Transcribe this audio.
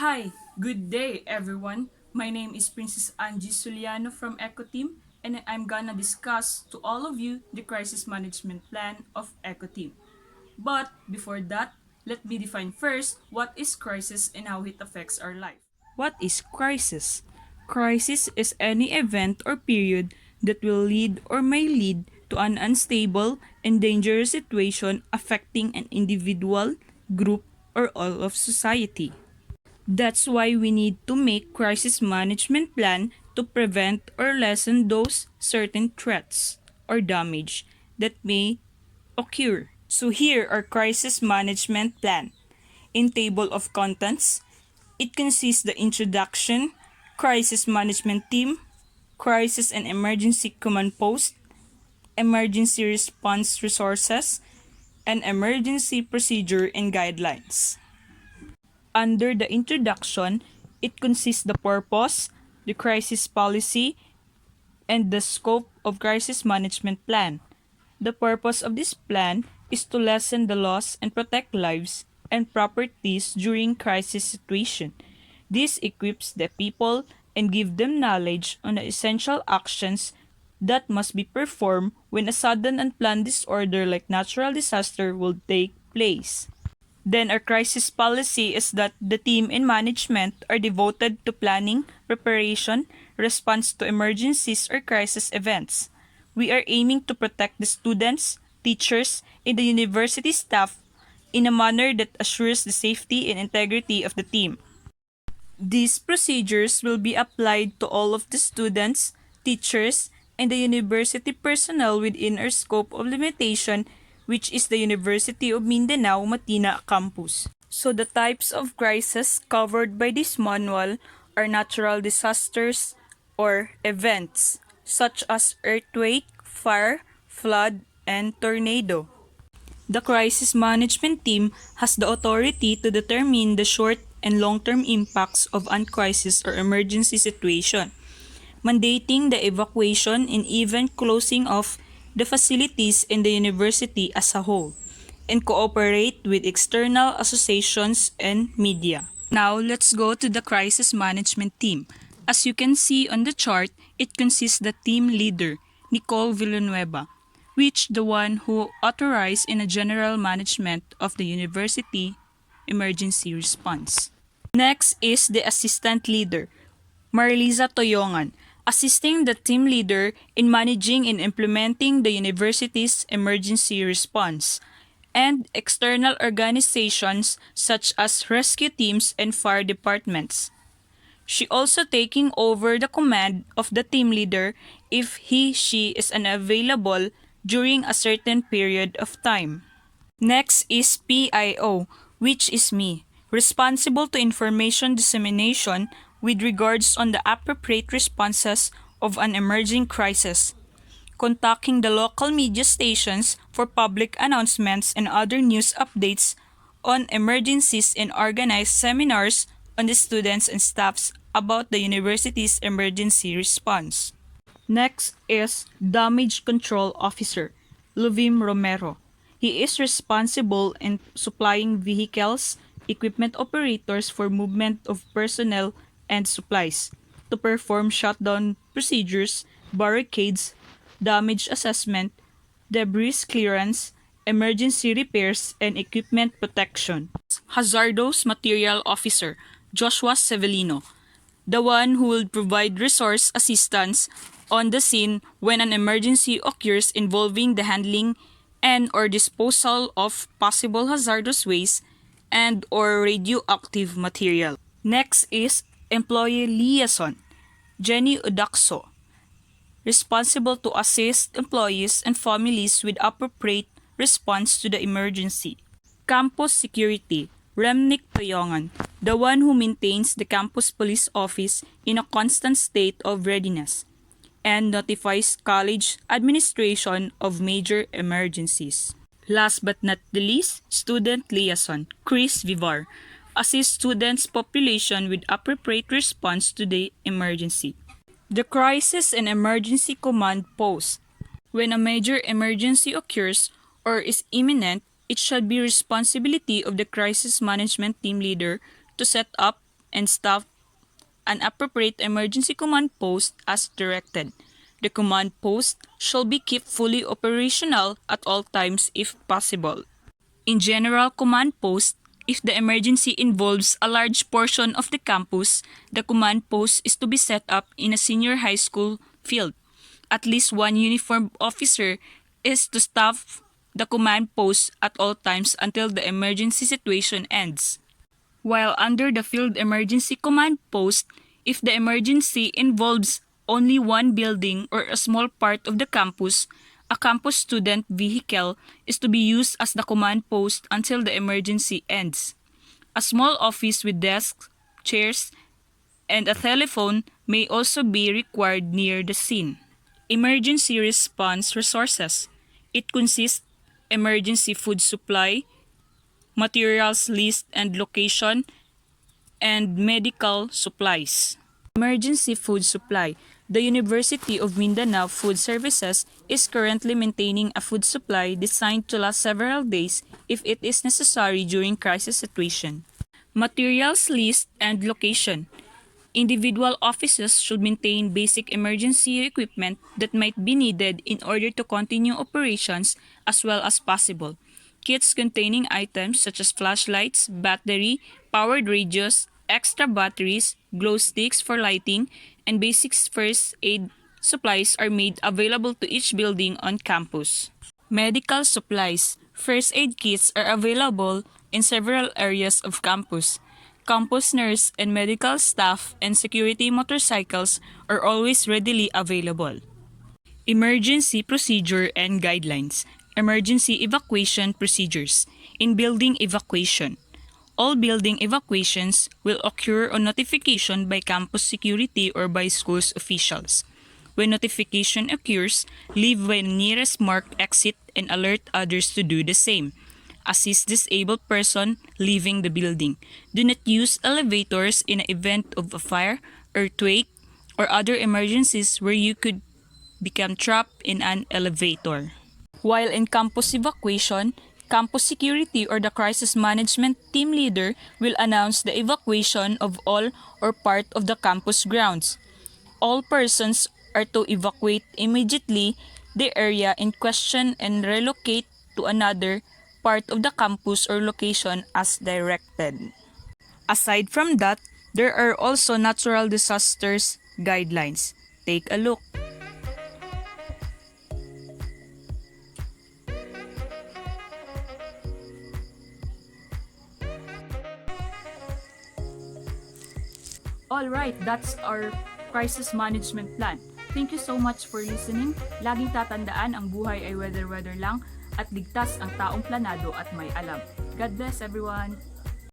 Hi, good day everyone. My name is Princess Angie Suliano from Eco Team, and I'm gonna discuss to all of you the crisis management plan of Eco Team. But before that, let me define first what is crisis and how it affects our life. What is crisis? Crisis is any event or period that will lead or may lead to an unstable and dangerous situation affecting an individual, group, or all of society. That's why we need to make crisis management plan to prevent or lessen those certain threats or damage that may occur. So here are crisis management plan. In table of contents, it consists the introduction, crisis management team, crisis and emergency command post, emergency response resources, and emergency procedure and guidelines. Under the introduction, it consists the purpose, the crisis policy, and the scope of crisis management plan. The purpose of this plan is to lessen the loss and protect lives and properties during crisis situation. This equips the people and give them knowledge on the essential actions that must be performed when a sudden unplanned disorder like natural disaster will take place. Then our crisis policy is that the team and management are devoted to planning, preparation, response to emergencies or crisis events. We are aiming to protect the students, teachers, and the university staff in a manner that assures the safety and integrity of the team. These procedures will be applied to all of the students, teachers, and the university personnel within our scope of limitation, which is the University of Mindanao Matina campus. So the types of crises covered by this manual are natural disasters or events such as earthquake, fire, flood, and tornado. The crisis management team has the authority to determine the short and long-term impacts of a crisis or emergency situation, mandating the evacuation and even closing of the facilities in the university as a whole, and cooperate with external associations and media. Now, let's go to the crisis management team. As you can see on the chart, it consists the team leader, Nicole Villanueva, which the one who authorized in a general management of the university emergency response. Next is the assistant leader, Marliza Toyongan, assisting the team leader in managing and implementing the university's emergency response, and external organizations such as rescue teams and fire departments. She also taking over the command of the team leader if she is unavailable during a certain period of time. Next is PIO, which is me, responsible to information dissemination with regards on the appropriate responses of an emerging crisis, contacting the local media stations for public announcements and other news updates on emergencies and organize seminars on the students and staffs about the university's emergency response. Next is Damage Control Officer, Luvim Romero. He is responsible in supplying vehicles, equipment operators for movement of personnel and supplies, to perform shutdown procedures, barricades, damage assessment, debris clearance, emergency repairs, and equipment protection. Hazardous Material Officer, Joshua Severino, the one who will provide resource assistance on the scene when an emergency occurs involving the handling and or disposal of possible hazardous waste and or radioactive material. Next is Employee Liaison, Jenny Udaxo, responsible to assist employees and families with appropriate response to the emergency. Campus Security, Remnick Toyongan, the one who maintains the campus police office in a constant state of readiness and notifies college administration of major emergencies. Last but not the least, Student Liaison, Chris Vivar, assists students' population with appropriate response to the emergency. The Crisis and Emergency Command Post. When a major emergency occurs or is imminent, it should be responsibility of the crisis management team leader to set up and staff an appropriate emergency command post as directed. The command post shall be kept fully operational at all times if possible. In general command post, if the emergency involves a large portion of the campus, the command post is to be set up in a senior high school field. At least one uniformed officer is to staff the command post at all times until the emergency situation ends. While under the field emergency command post, if the emergency involves only one building or a small part of the campus, a campus student vehicle is to be used as the command post until the emergency ends. A small office with desks, chairs, and a telephone may also be required near the scene. Emergency response resources. It consists emergency food supply, materials list and location, and medical supplies. Emergency food supply. The University of Mindanao Food Services is currently maintaining a food supply designed to last several days if it is necessary during crisis situation. Materials list and location. Individual offices should maintain basic emergency equipment that might be needed in order to continue operations as well as possible. Kits containing items such as flashlights, battery, powered radios, extra batteries, glow sticks for lighting, and basic first aid supplies are made available to each building on campus. Medical supplies. First aid kits are available in several areas of campus. Campus nurse and medical staff and security motorcycles are always readily available. Emergency procedure and guidelines. Emergency evacuation procedures. In building evacuation, all building evacuations will occur on notification by campus security or by schools officials. When notification occurs, leave by the nearest marked exit and alert others to do the same. Assist disabled person leaving the building. Do not use elevators in the event of a fire, earthquake, or other emergencies where you could become trapped in an elevator. While in campus evacuation, campus security or the crisis management team leader will announce the evacuation of all or part of the campus grounds. All persons are to evacuate immediately the area in question and relocate to another part of the campus or location as directed. Aside from that, there are also natural disasters guidelines. Take a look. Alright, that's our crisis management plan. Thank you so much for listening. Laging tatandaan, ang buhay ay weather-weather lang at ligtas ang taong planado at may alam. God bless everyone!